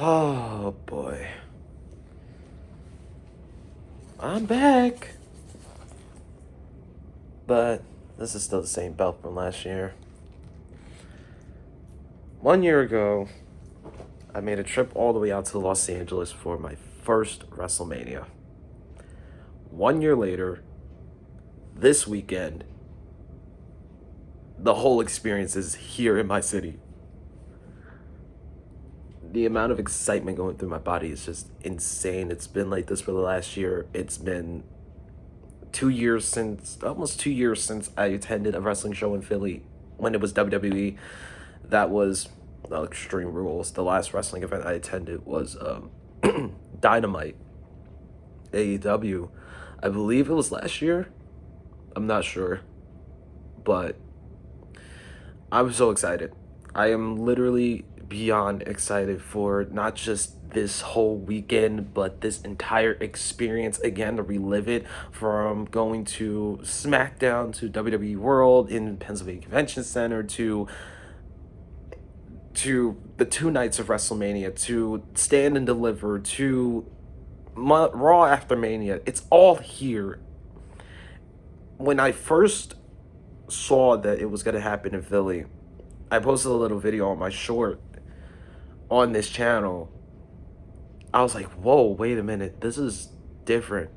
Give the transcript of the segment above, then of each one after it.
Oh boy. I'm back. But this is still the same belt from last year. 1 year ago, I made a trip all the way out to Los Angeles for my first WrestleMania. 1 year later, this weekend, the whole experience is here in my city. The amount of excitement going through my body is just insane. It's been like this for the last year. It's been almost 2 years since I attended a wrestling show in Philly when it was WWE. That was Extreme Rules. The last wrestling event I attended was Dynamite, AEW. I believe it was last year. I'm not sure. But I'm so excited. I am literally beyond excited for not just this whole weekend, but this entire experience again, to relive it, from going to SmackDown to WWE World in Pennsylvania Convention Center to the 2 nights of WrestleMania, to Stand and Deliver, to Raw after Mania. It's all here. When I first saw that it was going to happen in Philly, I posted a little video on my short on this channel. I was like, whoa, wait a minute, this is different.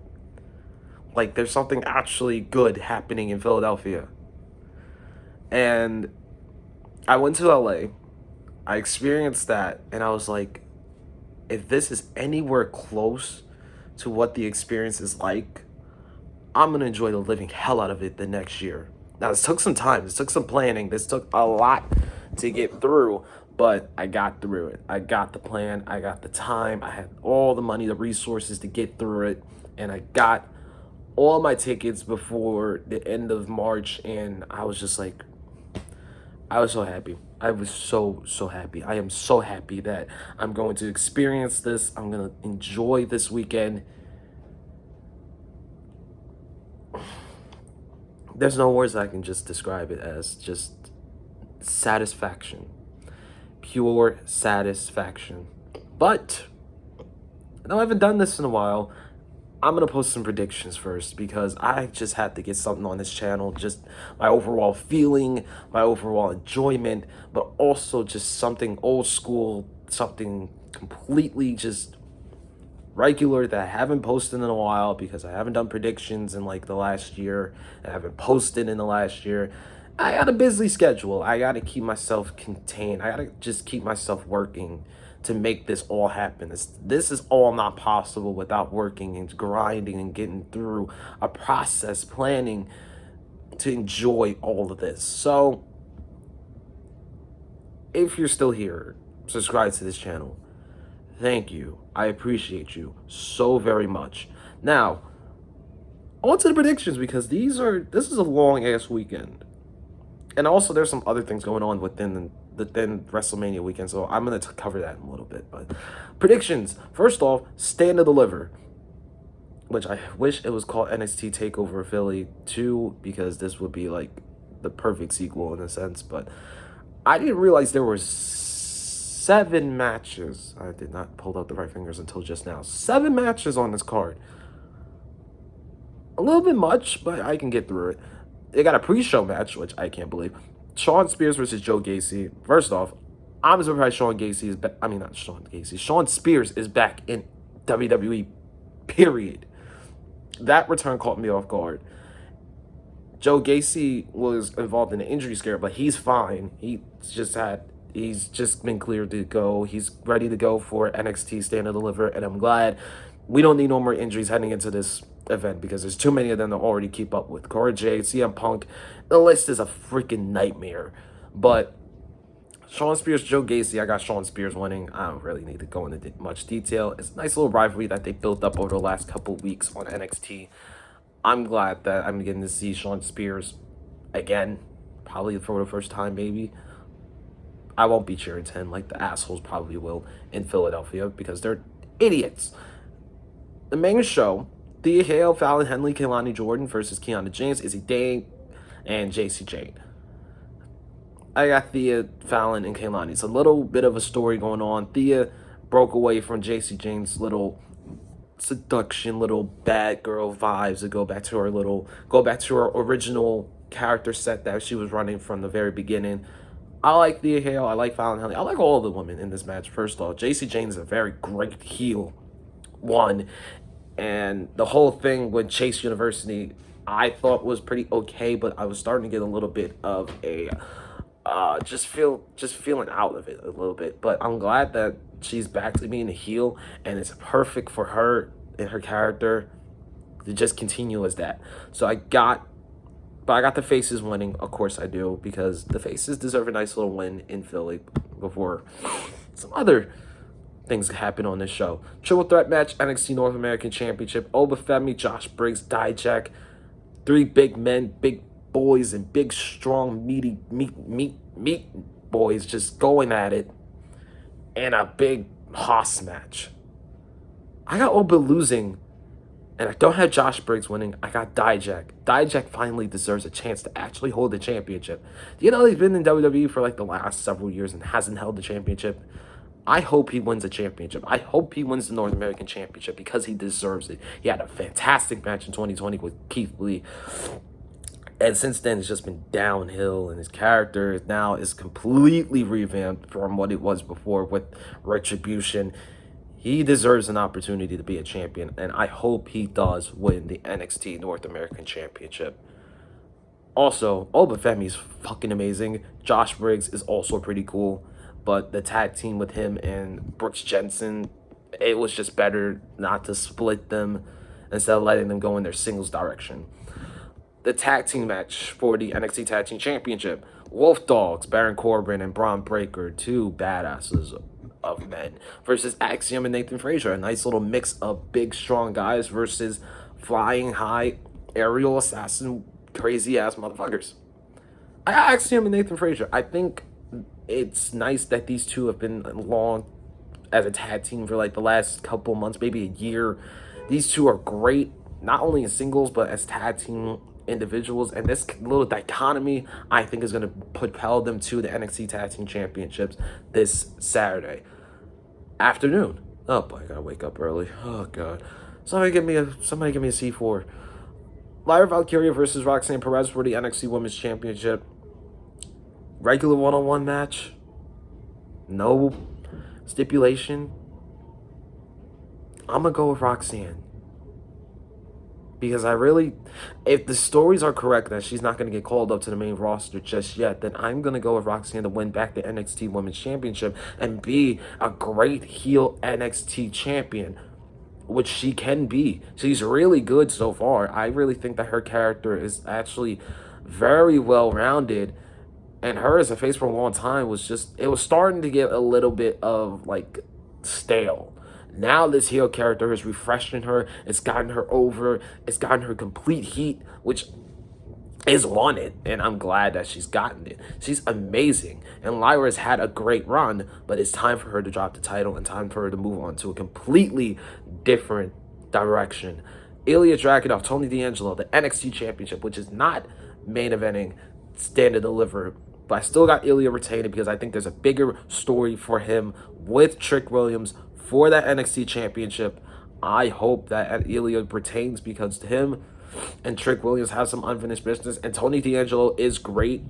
Like, there's something actually good happening in Philadelphia. And I went to LA, I experienced that, and I was like, if this is anywhere close to what the experience is like, I'm gonna enjoy the living hell out of it the next year. Now, this took some time, this took some planning, this took a lot to get through, but I got through it. I got the plan, I got the time, I had all the money, the resources to get through it, and I got all my tickets before the end of March, and I was just like, I was so happy. I was so happy. I am so happy that I'm going to experience this. I'm going to enjoy this weekend. There's no words I can just describe it as. Just satisfaction. Pure satisfaction. But I know I haven't done this in a while. I'm going to post some predictions first, because I just had to get something on this channel. Just my overall feeling, my overall enjoyment, but also just something old school, something completely just regular that I haven't posted in a while, because I haven't done predictions in like the last year. I haven't posted in the last year. I got a busy schedule. I got to keep myself contained. I got to just keep myself working to make this all happen. This is all not possible without working and grinding and getting through a process, planning to enjoy all of this. So if you're still here, subscribe to this channel. Thank you. I appreciate you so very much. Now, on to the predictions, because this is a long ass weekend. And also, there's some other things going on within WrestleMania weekend, so I'm going to cover that in a little bit. But predictions. First off, Stand and Deliver, which I wish it was called NXT Takeover Philly 2, because this would be like the perfect sequel in a sense. But I didn't realize there were 7 matches. I did not pull out the right fingers until just now. 7 matches on this card. A little bit much, but I can get through it. They got a pre-show match, which I can't believe. Shawn Spears versus Joe Gacy. First off, I'm surprised Shawn Gacy is back. I mean, not Shawn Gacy. Shawn Spears is back in WWE, period. That return caught me off guard. Joe Gacy was involved in an injury scare, but he's fine. He's just been cleared to go. He's ready to go for NXT Stand and Deliver, and I'm glad we don't need no more injuries heading into this event, because there's too many of them to already keep up with. Cora Jade, CM Punk, the list is a freaking nightmare. But Shawn Spears, Joe Gacy, I got Shawn Spears winning. I don't really need to go into much detail. It's a nice little rivalry that they built up over the last couple weeks on NXT. I'm glad that I'm getting to see Shawn Spears again, probably for the first time maybe. I won't be cheering 10 like the assholes probably will in Philadelphia, because they're idiots. The main show, Thea Hale, Fallon Henley, Kehlani Jordan versus Kiana James, Izzy Dane, and JC Jane. I got Thea, Fallon, and Kehlani. It's a little bit of a story going on. Thea broke away from JC Jane's little seduction, little bad girl vibes, to go back to her original character set that she was running from the very beginning. I like Thea Hale. I like Fallon Henley. I like all the women in this match. First off, JC Jane is a very great heel. One, and the whole thing with Chase University, I thought was pretty okay, but I was starting to get a little bit of a just feeling out of it a little bit. But I'm glad that she's back to being a heel, and it's perfect for her and her character to just continue as that. So but I got the faces winning. Of course I do, because the faces deserve a nice little win in Philly before some other things happen on this show. Triple threat match, NXT North American Championship. Obafemi, Josh Briggs, Dijak. Three big men, big boys, and big, strong, meaty meat boys just going at it in a big hoss match. I got Oba losing, and I don't have Josh Briggs winning. I got Dijak. Dijak finally deserves a chance to actually hold the championship. You know, he's been in WWE for like the last several years and hasn't held the championship. I hope he wins a championship. I hope he wins the North American Championship because he deserves it. He had a fantastic match in 2020 with Keith Lee. And since then, it's just been downhill, and his character now is completely revamped from what it was before with Retribution. He deserves an opportunity to be a champion, and I hope he does win the NXT North American Championship. Also, Obafemi is fucking amazing. Josh Briggs is also pretty cool, but the tag team with him and Brooks Jensen, it was just better not to split them instead of letting them go in their singles direction. The tag team match for the NXT Tag Team Championship. Wolf Dogs, Baron Corbin and Braun Breaker, two badasses of men, versus Axiom and Nathan Frazier. A nice little mix of big, strong guys versus flying high aerial assassin crazy ass motherfuckers. I got Axiom and Nathan Frazier. I think it's nice that these two have been long as a tag team for like the last couple months, maybe a year. These two are great, not only in singles, but as tag team individuals. And this little dichotomy, I think, is going to propel them to the NXT Tag Team Championships this Saturday afternoon. Oh boy, I gotta wake up early. Oh god. Somebody give me a C4. Lyra Valkyria versus Roxanne Perez for the NXT Women's Championship. Regular one-on-one match. No stipulation. I'm gonna go with Roxanne. Because if the stories are correct that she's not going to get called up to the main roster just yet, then I'm going to go with Roxanne to win back the NXT Women's Championship and be a great heel NXT champion, which she can be. She's really good so far. I really think that her character is actually very well-rounded, and her as a face for a long time it was starting to get a little bit of, like, stale. Now this heel character is refreshing her. It's gotten her over. It's gotten her complete heat, which is wanted. And I'm glad that she's gotten it. She's amazing. And Lyra's had a great run, but it's time for her to drop the title and time for her to move on to a completely different direction. Ilya Dragunov, Tony D'Angelo, the NXT Championship, which is not main eventing, stand to deliver. But I still got Ilya retaining because I think there's a bigger story for him with Trick Williams for that NXT Championship. I hope that Ilya retains because him and Trick Williams have some unfinished business. And Tony D'Angelo is great,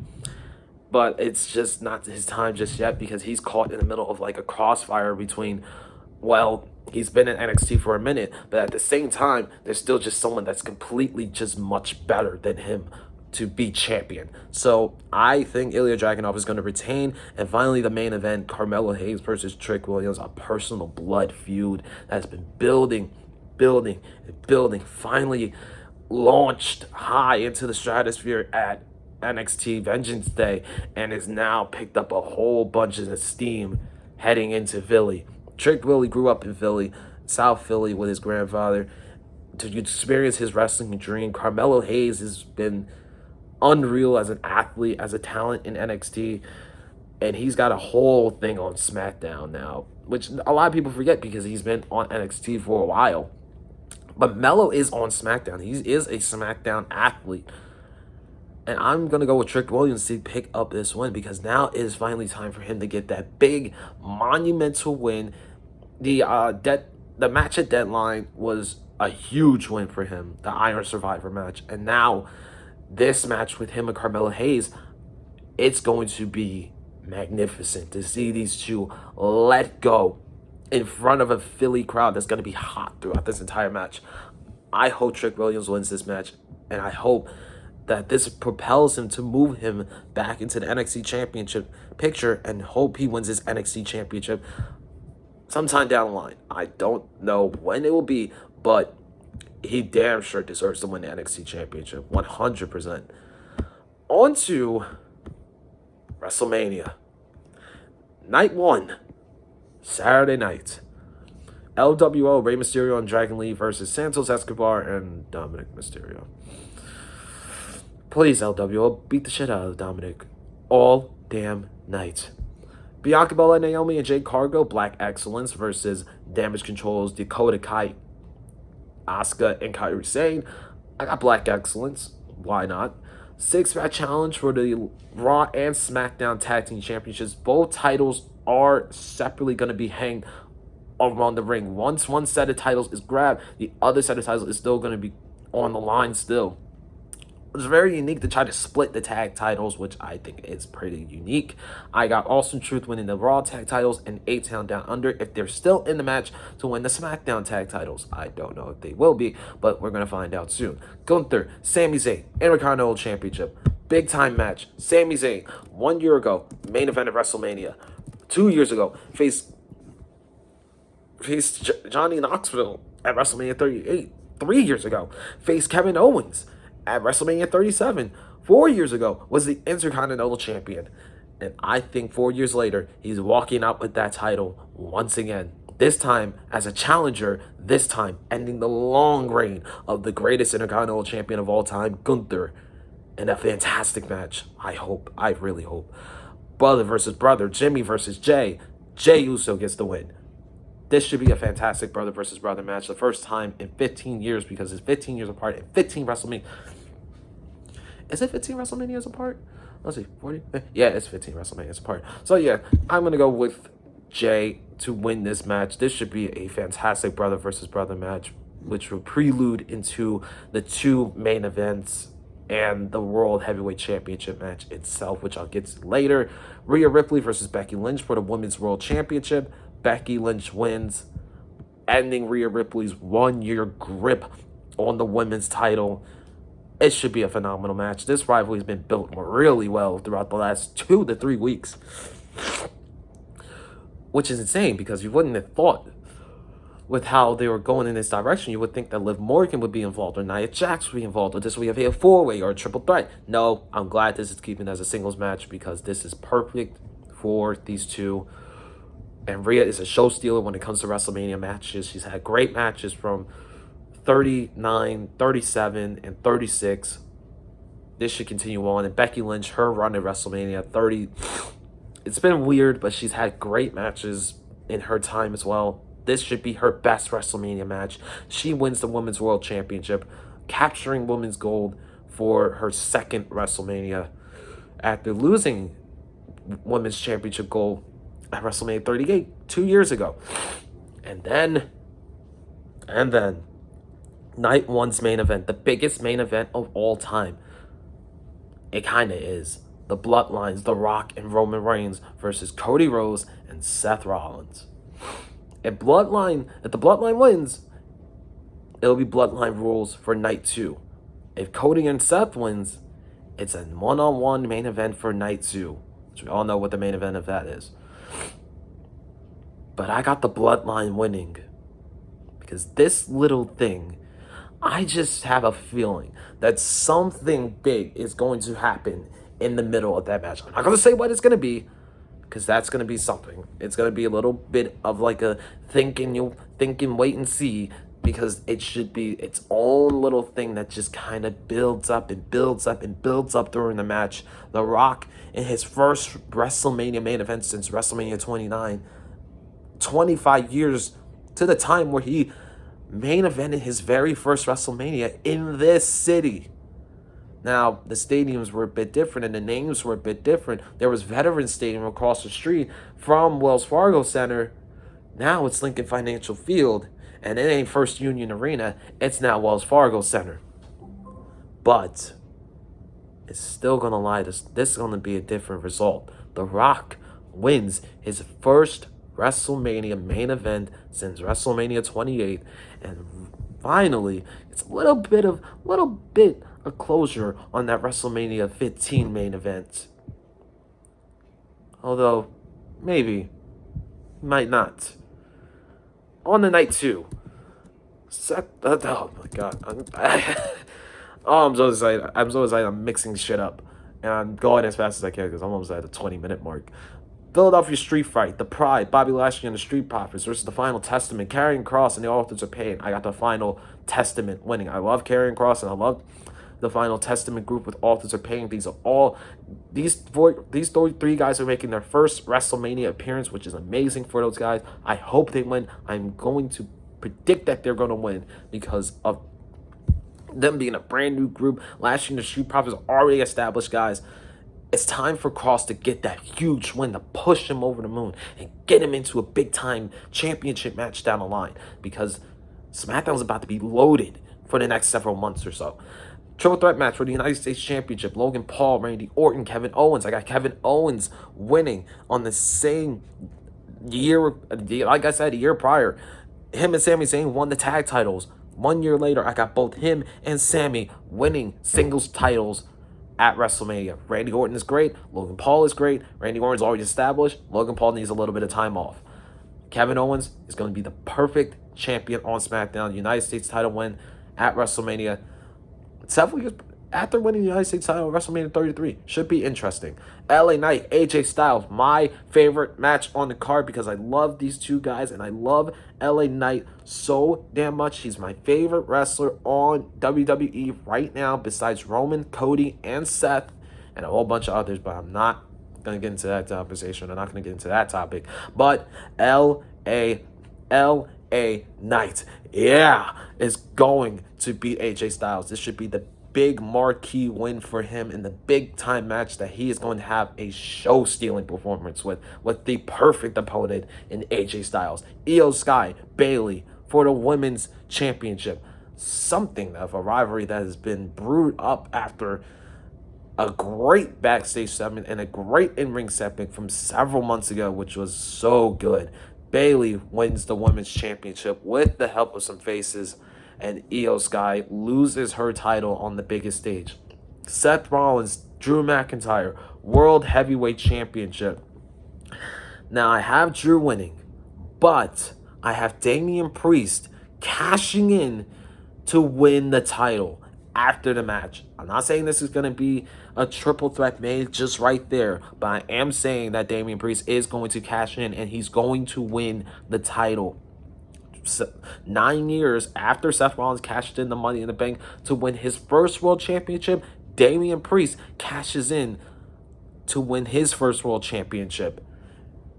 but it's just not his time just yet because he's caught in the middle of like a crossfire between, well, he's been in NXT for a minute, but at the same time, there's still just someone that's completely just much better than him to be champion. So I think Ilya Dragunov is going to retain. And finally, the main event, Carmelo Hayes versus Trick Williams, a personal blood feud that's been building, finally launched high into the stratosphere at NXT Vengeance Day, and is now picked up a whole bunch of steam heading into Philly. Trick Willie grew up in Philly, South Philly, with his grandfather to experience his wrestling dream. Carmelo Hayes has been unreal as an athlete, as a talent in NXT, and he's got a whole thing on SmackDown now, which a lot of people forget because he's been on NXT for a while. But Melo is on SmackDown. He is a SmackDown athlete. And I'm going to go with Trick Williams to pick up this win because now it is finally time for him to get that big, monumental win the match at Deadline was a huge win for him, the Iron Survivor match, and now this match with him and Carmelo Hayes, it's going to be magnificent to see these two let go in front of a Philly crowd that's going to be hot throughout this entire match. I hope Trick Williams wins this match, and I hope that this propels him to move him back into the NXT Championship picture, and hope he wins his NXT Championship sometime down the line. I don't know when it will be, but he damn sure deserves to win the NXT Championship, 100%. On to WrestleMania. Night 1, Saturday night. LWO, Rey Mysterio and Dragon Lee versus Santos Escobar and Dominic Mysterio. Please, LWO, beat the shit out of Dominic all damn night. Bianca Belair, Naomi, and Jade Cargill, Black Excellence versus Damage Control's Dakota Kai, Asuka, and Kairi Sane. I got Black Excellence. Why not? 6-match challenge for the Raw and SmackDown Tag Team Championships. Both titles are separately going to be hanged around the ring. Once one set of titles is grabbed, the other set of titles is still going to be on the line still. It's very unique to try to split the tag titles, which I think is pretty unique. I got Austin Truth winning the Raw tag titles and A-Town Down Under if they're still in the match to win the SmackDown tag titles. I don't know if they will be, but we're going to find out soon. Gunther, Sami Zayn, Intercontinental Championship. Big time match. Sami Zayn, 1 year ago, main event of WrestleMania. 2 years ago, faced Johnny Knoxville at WrestleMania 38. 3 years ago, faced Kevin Owens at WrestleMania 37. 4 years ago, was the Intercontinental Champion. And I think 4 years later, he's walking out with that title once again. This time as a challenger, this time ending the long reign of the greatest Intercontinental Champion of all time, Gunther. In a fantastic match, I hope. I really hope. Brother versus brother, Jimmy versus Jay. Jay Uso gets the win. This should be a fantastic brother versus brother match. The first time in 15 years, because it's 15 years apart and 15 WrestleMania. Is it 15 WrestleManias apart? Let's see, 40? Yeah, it's 15 WrestleManias apart. So yeah, I'm going to go with Jay to win this match. This should be a fantastic brother versus brother match, which will prelude into the two main events and the World Heavyweight Championship match itself, which I'll get to later. Rhea Ripley versus Becky Lynch for the Women's World Championship. Becky Lynch wins, ending Rhea Ripley's 1 year grip on the women's title. It should be a phenomenal match. This rivalry has been built really well throughout the last 2 to 3 weeks, which is insane because you wouldn't have thought with how they were going in this direction, you would think that Liv Morgan would be involved or Nia Jax would be involved or this would be a 4-way or a triple threat. No, I'm glad this is keeping as a singles match because this is perfect for these two. And Rhea is a show stealer when it comes to WrestleMania matches. She's had great matches from 39, 37, and 36. This should continue on. And Becky Lynch, her run at WrestleMania 30, it's been weird, but she's had great matches in her time as well. This should be her best WrestleMania match. She wins the Women's World Championship, capturing women's gold for her second WrestleMania after losing Women's Championship gold at WrestleMania 38 2 years ago. And then, night one's main event, the biggest main event of all time. It kind of is. The Bloodlines, The Rock and Roman Reigns versus Cody Rhodes and Seth Rollins. If the Bloodline wins, it'll be Bloodline rules for night 2. If Cody and Seth wins, it's a one-on-one main event for night 2. Which we all know what the main event of that is. But I got the Bloodline winning. Because this little thing, I just have a feeling that something big is going to happen in the middle of that match. I'm not going to say what it's going to be, because that's going to be something. It's going to be a little bit of like a thinking, wait and see, because it should be its own little thing that just kind of builds up and builds up and builds up during the match. The Rock, in his first WrestleMania main event since WrestleMania 29, 25 years to the time where he main evented his very first WrestleMania in this city. Now, the stadiums were a bit different and the names were a bit different. There was Veterans Stadium across the street from Wells Fargo Center. Now it's Lincoln Financial Field, and it ain't First Union Arena. It's now Wells Fargo Center. But it's still going to lie. This is going to be a different result. The Rock wins his first WrestleMania main event since WrestleMania 28. And finally, it's a little bit of closure on that WrestleMania 15 main event. Although, maybe, might not. On the night 2, oh my god. I'm so excited. I'm mixing shit up. And I'm going as fast as I can because I'm almost at the 20-minute mark. Philadelphia Street Fight, The Pride, Bobby Lashley and the Street Profits versus the Final Testament, Karrion Kross and the Authors of Pain. I got the Final Testament winning. I love Karrion Kross and I love the Final Testament group with Authors of Pain. These three guys are making their first WrestleMania appearance, which is amazing for those guys. I hope they win. I'm going to predict that they're going to win because of them being a brand new group. Lashley and the Street Profits are already established guys. It's time for Kross to get that huge win to push him over the moon and get him into a big-time championship match down the line because SmackDown's about to be loaded for the next several months or so. Triple threat match for the United States Championship. Logan Paul, Randy Orton, Kevin Owens. I got Kevin Owens winning on the same year, like I said, a year prior. Him and Sami Zayn won the tag titles. 1 year later, I got both him and Sami winning singles titles at WrestleMania. Randy Orton is great. Logan Paul is great. Randy Orton's already established. Logan Paul needs a little bit of time off. Kevin Owens is going to be the perfect champion on SmackDown. United States title win at WrestleMania. Several years after winning the United States title at WrestleMania 33. Should be interesting. LA Knight, AJ Styles. My favorite match on the card because I love these two guys and I love LA Knight so damn much. He's my favorite wrestler on WWE right now besides Roman, Cody, and Seth, and a whole bunch of others, but I'm not going to get into that conversation. I'm not going to get into that topic. But LA Knight, yeah, is going to beat AJ Styles. This should be the big marquee win for him in the big time match that he is going to have a show-stealing performance with the perfect opponent in AJ Styles. Io Sky, Bayley for the women's championship. Something of a rivalry that has been brewed up after a great backstage segment and a great in-ring segment from several months ago, which was so good. Bayley wins the women's championship with the help of some faces, and Io Sky loses her title on the biggest stage. Seth Rollins, Drew McIntyre, World Heavyweight Championship. Now, I have Drew winning, but I have Damian Priest cashing in to win the title after the match. I'm not saying this is going to be a triple threat made just right there, but I am saying that Damian Priest is going to cash in and he's going to win the title. 9 years after Seth Rollins cashed in the Money in the Bank to win his first world championship, Damian Priest cashes in to win his first world championship.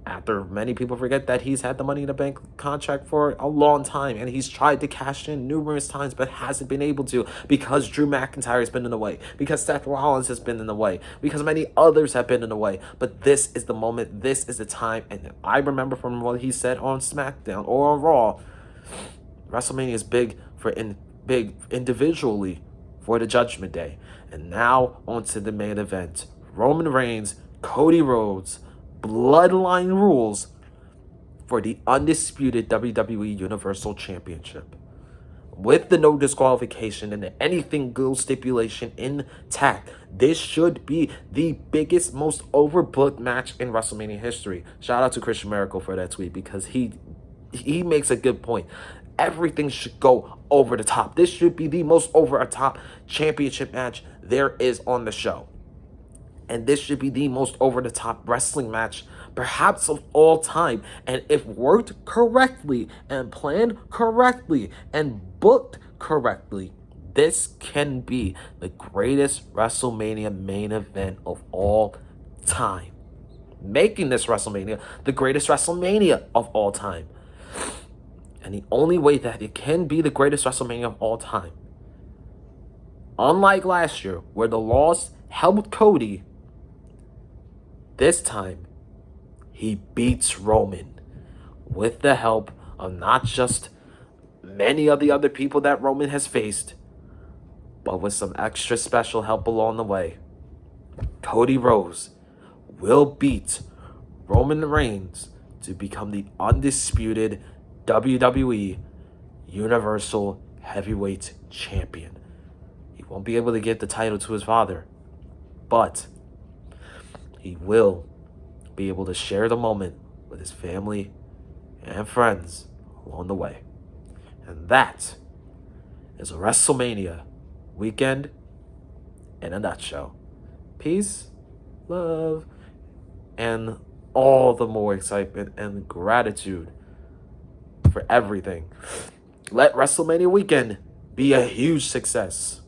After many people forget that he's had the Money in the Bank contract for a long time and he's tried to cash in numerous times but hasn't been able to because Drew McIntyre has been in the way, because Seth Rollins has been in the way, because many others have been in the way. But this is the moment, this is the time, and I remember from what he said on SmackDown or on Raw, WrestleMania is big individually for the Judgment Day. And now on to the main event. Roman Reigns, Cody Rhodes, Bloodline rules for the undisputed WWE Universal Championship. With the no disqualification and the anything goes stipulation intact, this should be the biggest, most overbooked match in WrestleMania history. Shout out to Christian Miracle for that tweet because he makes a good point. Everything should go over the top. This should be the most over-the-top championship match there is on the show. And this should be the most over-the-top wrestling match, perhaps of all time. And if worked correctly and planned correctly and booked correctly, this can be the greatest WrestleMania main event of all time. Making this WrestleMania the greatest WrestleMania of all time. And the only way that it can be the greatest WrestleMania of all time, unlike last year where the loss helped Cody, this time he beats Roman with the help of not just many of the other people that Roman has faced, but with some extra special help along the way. Cody Rhodes will beat Roman Reigns to become the undisputed WWE Universal Heavyweight Champion. He won't be able to give the title to his father, but he will be able to share the moment with his family and friends along the way. And that is WrestleMania weekend in a nutshell. Peace, love, and all the more excitement and gratitude for everything. Let WrestleMania weekend be a huge success.